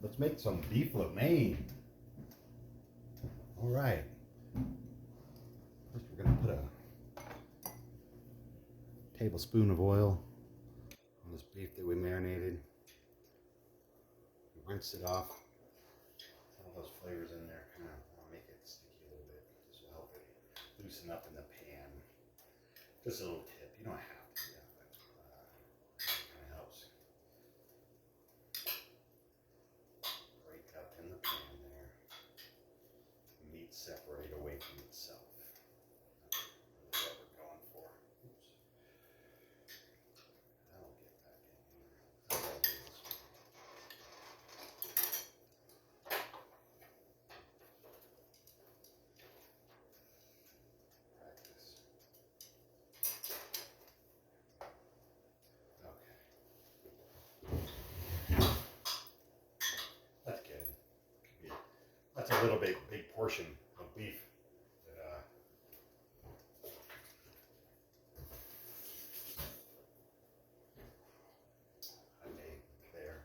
Let's make some beef lo mein. All right. First, we're gonna put a tablespoon of oil on this beef that we marinated. Rinse it off. Some of those flavors in there kind of make it sticky a little bit. This will help it loosen up in the pan. Just a little tip. You don't have to do that, but it kind of helps break up in the pan there. The meat separate away from itself. That's really what we're going for. Oops. I'll get back in here. I'll do this one. Practice. Okay. That's good. Yeah. That's a little bit big portion of beef that I made there.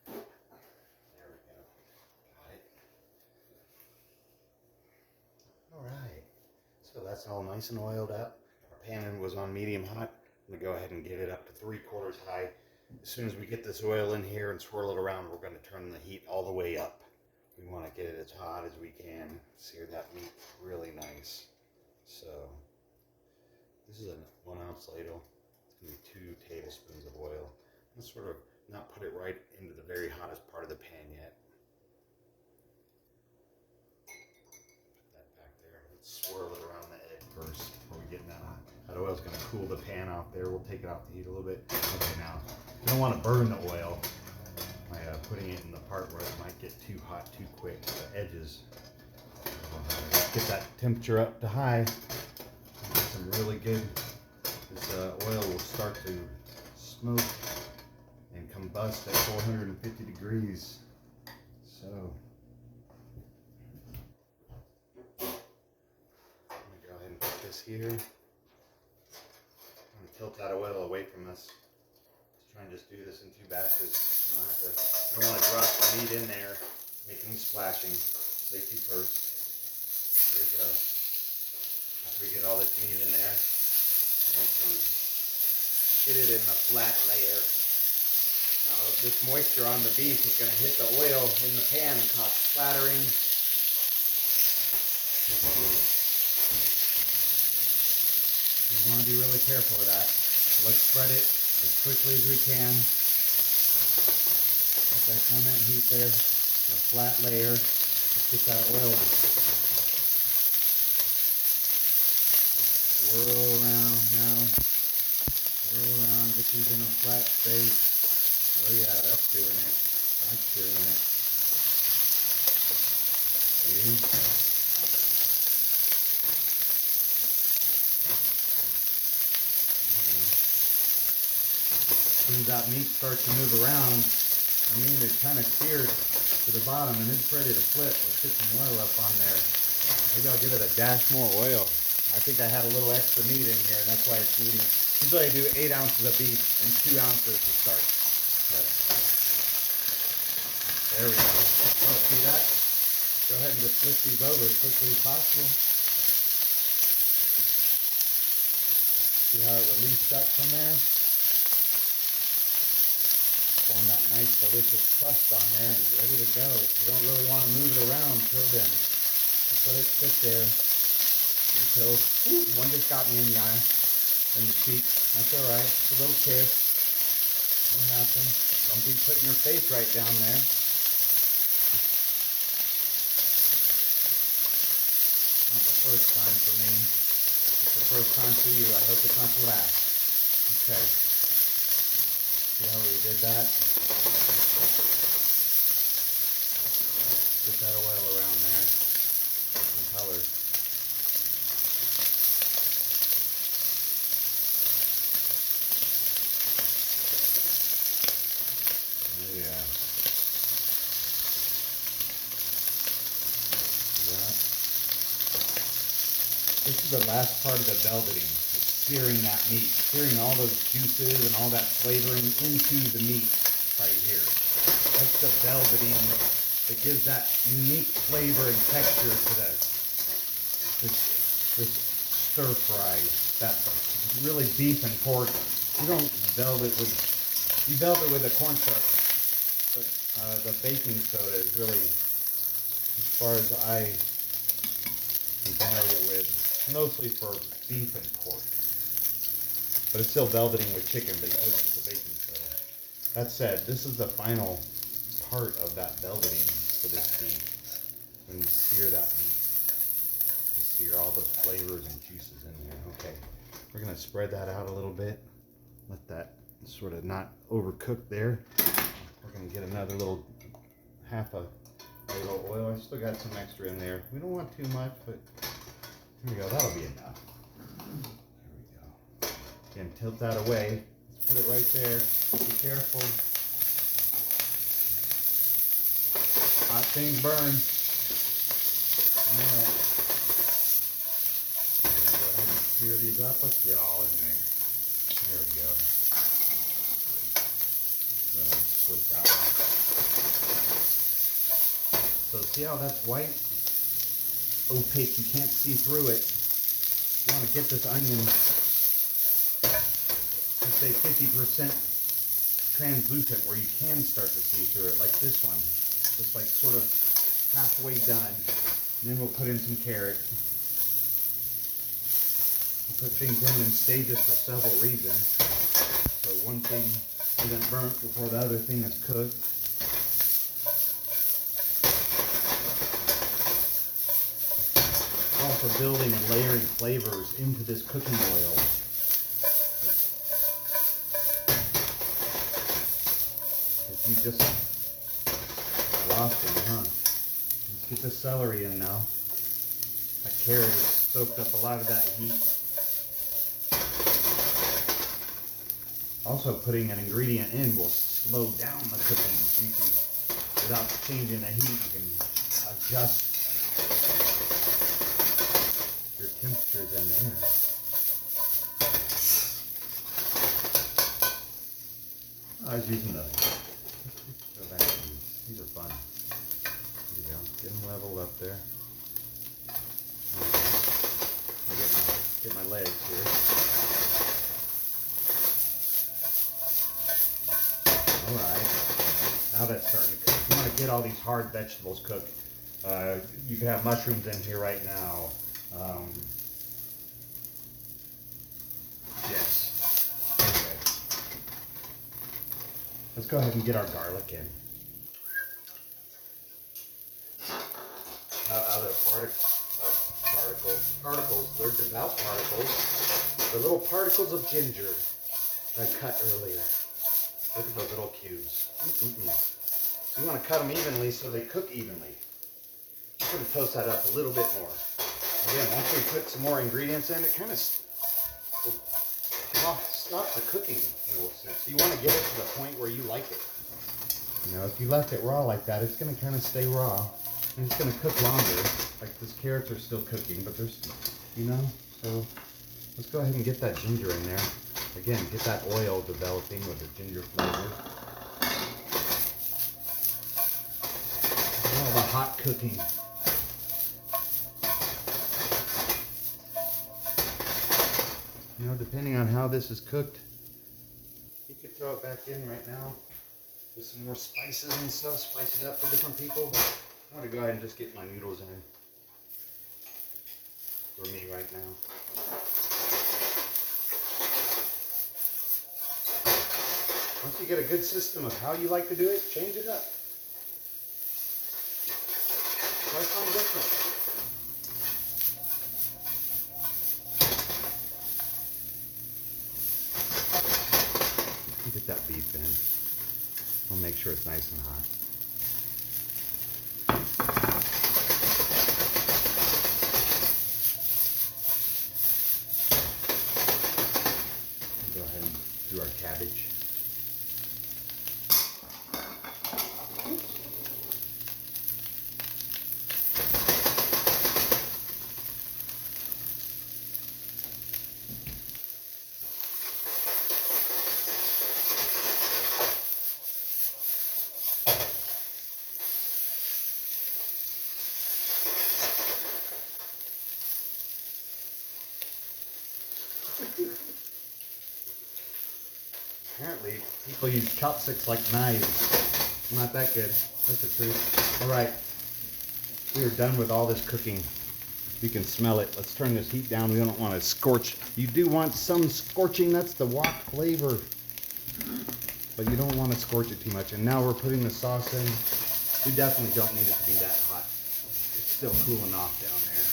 There we go. Got it. All right. So that's all nice and oiled up. Our pan was on medium hot. I'm gonna go ahead and get it up to 3/4 high. As soon as we get this oil in here and swirl it around, we're gonna turn the heat all the way up. We want to get it as hot as we can. Sear that meat really nice. So this is a 1 ounce ladle. It's gonna be 2 tablespoons of oil. Let's sort of not put it right into the very hottest part of the pan yet. Put that back there. Let's swirl it around the edge first before we get that hot. That oil's gonna cool the pan out there. We'll take it off the heat a little bit. Okay, now you don't want to burn the oil by putting it in the part where it might get too hot too quick, the edges. Get that temperature up to high. Get some really good. This oil will start to smoke and combust at 450 degrees. So I'm gonna go ahead and put this here. I'm gonna tilt that oil away from us. Let's try and just do this in 2 batches. You don't want to drop the meat in there, make any splashing. Safety first. There we go. After we get all this meat in there, get it in a flat layer. Now this moisture on the beef is going to hit the oil in the pan and cause splattering. You want to be really careful of that. So let's spread it as quickly as we can. Put that on that heat there, in a flat layer. Let's get that oil. Swirl around now. Swirl around, get these in a flat space. Oh yeah, that's doing it. That's doing it. See? As soon as that meat starts to move around, I mean, it's kind of seared to the bottom and it's ready to flip. Let's get some oil up on there. Maybe I'll give it a dash more oil. I think I had a little extra meat in here and that's why it's needing. Usually I do 8 ounces of beef and 2 ounces to start. But there we go. Oh, see that? Go ahead and just flip these over as quickly as possible. See how it released up from there? Form that nice delicious crust on there and ready to go. You don't really want to move it around until then. Just let it sit there until, one just got me in the eye, in the cheek. That's alright, it's a little kiss. Won't happen. Don't be putting your face right down there. Not the first time for me. It's the first time for you. I hope it's not the last. Okay. See how we did that? Get that oil around there. Some color. Oh yeah. See that? This is the last part of the velveting. Searing that meat, searing all those juices and all that flavoring into the meat right here. Let's the velveting that gives that unique flavor and texture to this stir fry. That really beef and pork. You don't velvet with, you velvet with the cornstarch, but the baking soda is really, as far as I am familiar with, mostly for beef and pork. But it's still velveting with chicken, but you wouldn't use the baking soda. That said, this is the final part of that velveting for this beef. When you sear that meat, you sear all the flavors and juices in there. Okay, we're gonna spread that out a little bit. Let that sort of not overcook there. We're gonna get another little half a little oil. I still got some extra in there. We don't want too much, but here we go. That'll be enough. Here we go. Again, tilt that away. Let's put it right there. Be careful. Hot things burn. All right. Go ahead and sear these up. Let's get all in there. There we go. Go ahead and split that one. So see how that's white? Opaque, you can't see through it. You want to get this onion, let's say 50% translucent, where you can start to see through it, like this one. Just like sort of halfway done. And then we'll put in some carrot. We'll put things in in stages for several reasons. So one thing isn't burnt before the other thing is cooked. Also building and layering flavors into this cooking oil. If you just lost it, huh? Let's get the celery in now. That carrot has soaked up a lot of that heat. Also, putting an ingredient in will slow down the cooking, so you can, without changing the heat, you can adjust your temperatures in there. I was using the, go back to these are fun. There you go, get them leveled up there. Get my legs here. Alright, now that's starting to cook. You want to get all these hard vegetables cooked. You can have mushrooms in here right now. Yes. Okay. Let's go ahead and get our garlic in. Other particles, they're devout particles. The little particles of ginger that I cut earlier. Look at those little cubes. So you want to cut them evenly so they cook evenly. I'm going to toast that up a little bit more. Again, once we put some more ingredients in, it kind of stops the cooking in a sense. You want to get it to the point where you like it. You know, if you left it raw like that, it's going to kind of stay raw. And it's going to cook longer. Like these carrots are still cooking, but there's, you know, so let's go ahead and get that ginger in there. Again, get that oil developing with the ginger flavor. All the hot cooking. You know, depending on how this is cooked, you could throw it back in right now with some more spices and stuff, spice it up for different people. I'm going to go ahead and just get my noodles in for me right now. Once you get a good system of how you like to do it, change it up. Try something different. Get that beef in. We'll make sure it's nice and hot. Go ahead and do our cabbage. apparently people use chopsticks like knives. I'm not that good. That's the truth. All right, we are done with all this cooking. You can smell it. Let's turn this heat down. We don't want to scorch. You do want some scorching. That's the wok flavor. But you don't want to scorch it too much. And now we're putting the sauce in. We definitely don't need it to be that hot. It's still cooling off down there.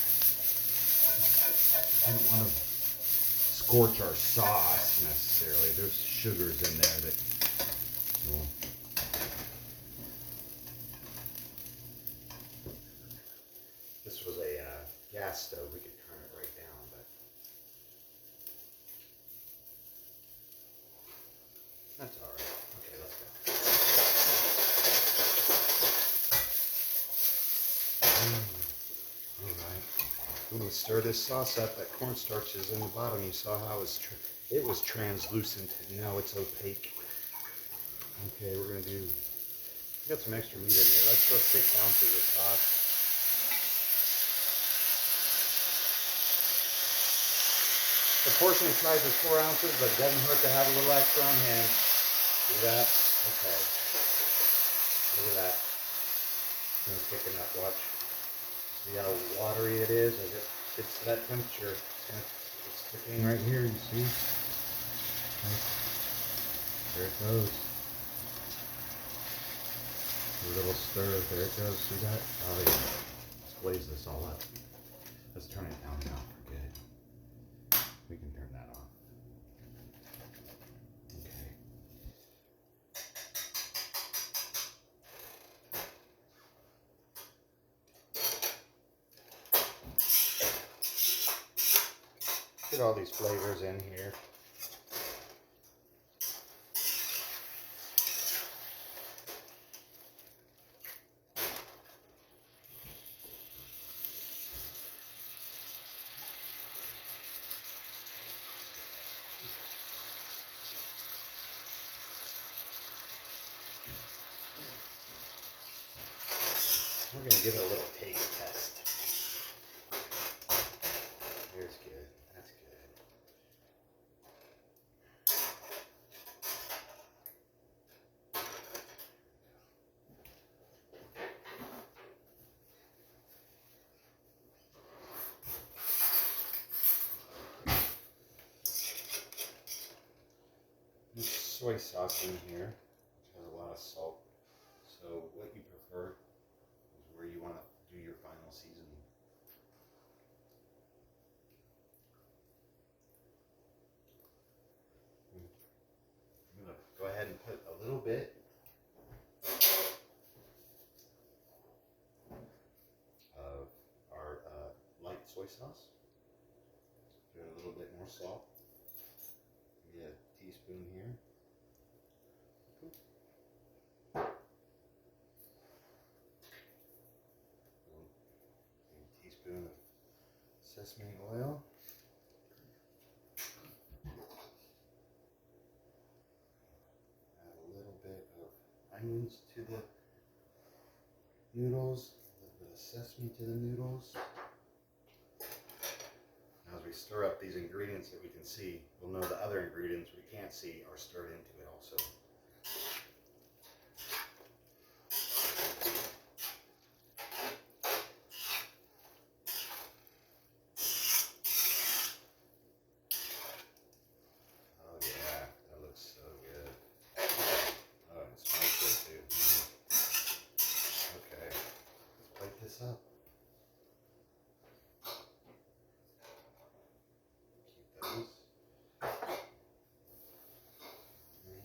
I don't want to scorch our sauce necessarily. There's sugars in there that will. This was a gas stove. We could turn it right down, but that's all right. Okay, let's go. All right. I'm gonna stir this sauce up. That cornstarch is in the bottom. You saw how it was translucent, and now it's opaque. Okay, we're gonna do. We got some extra meat in there. Let's go 6 ounces of sauce. The portion size is 4 ounces, but it doesn't hurt to have a little extra on hand. See that? Okay. Look at that. It's thickening up. Watch. See how watery it is as it gets to that temperature. It's thickening right here, you see? There it goes. A little stir. There it goes. See that? Oh yeah. Let's glaze this all up. Let's turn it down now for good. We can turn that off. Okay. Get all these flavors in here. We're going to give it a little taste test. Here's good. That's good. There's soy sauce in here, which has a lot of salt. So what you prefer is where you want to do your final seasoning. I'm going to go ahead and put a little bit of our light soy sauce. Do a little bit more salt. Maybe a teaspoon here. A teaspoon of sesame oil. Add a little bit of onions to the noodles. A little bit of sesame to the noodles. As we stir up these ingredients that we can see, we'll know the other ingredients we can't see are stirred into it also. Oh yeah, that looks so good. Oh, and it smells good too. Okay, let's plate this up. Those.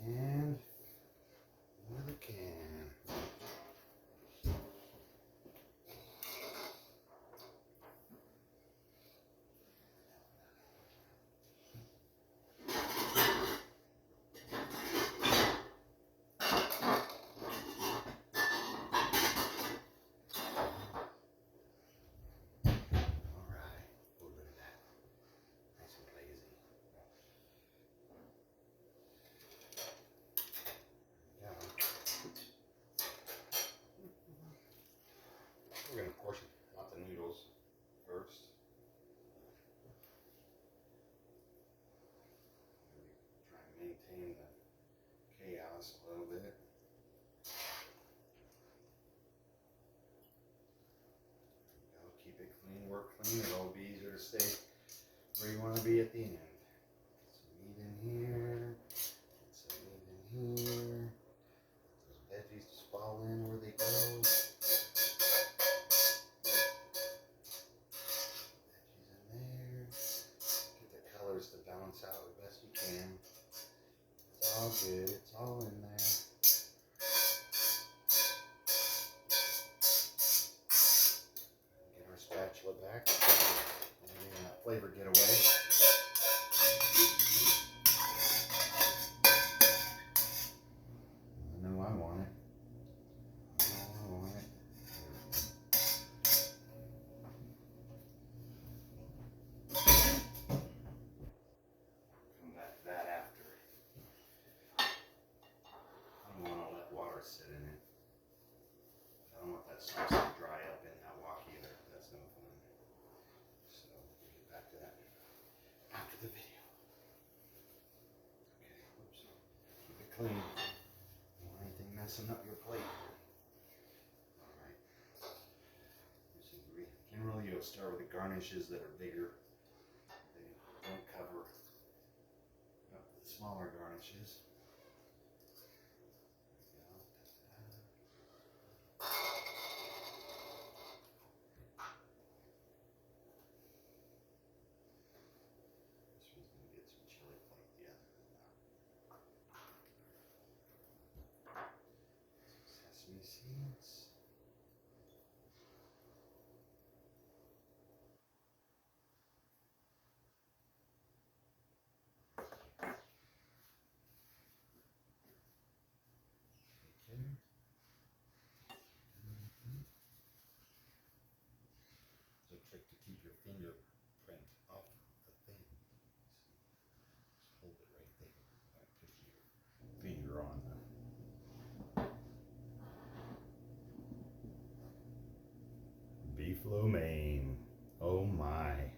And another can. across a little bit. Keep it clean, work clean. It'll be easier to stay where you want to be at the end. Some meat in here. Some meat in here. Those veggies just fall in where they go. Veggies in there. Get the colors to balance out the best you can. It's all good. It's all in there. Spatula back, and letting that flavor get away. I know I want it. Come back to that after. I don't want to let water sit in it. I don't want that sauce to dry up in that wok either. That's no fun. So we'll get back to that after the video. Okay, whoops. Keep it clean. Don't want anything messing up your plate. Alright. Generally you'll start with the garnishes that are bigger. They don't cover up the smaller garnishes. Sesame seeds. Okay. It's a trick to keep your fingerprint off the thing. Just hold it right there. Put your finger on the beef lo mein. Oh my.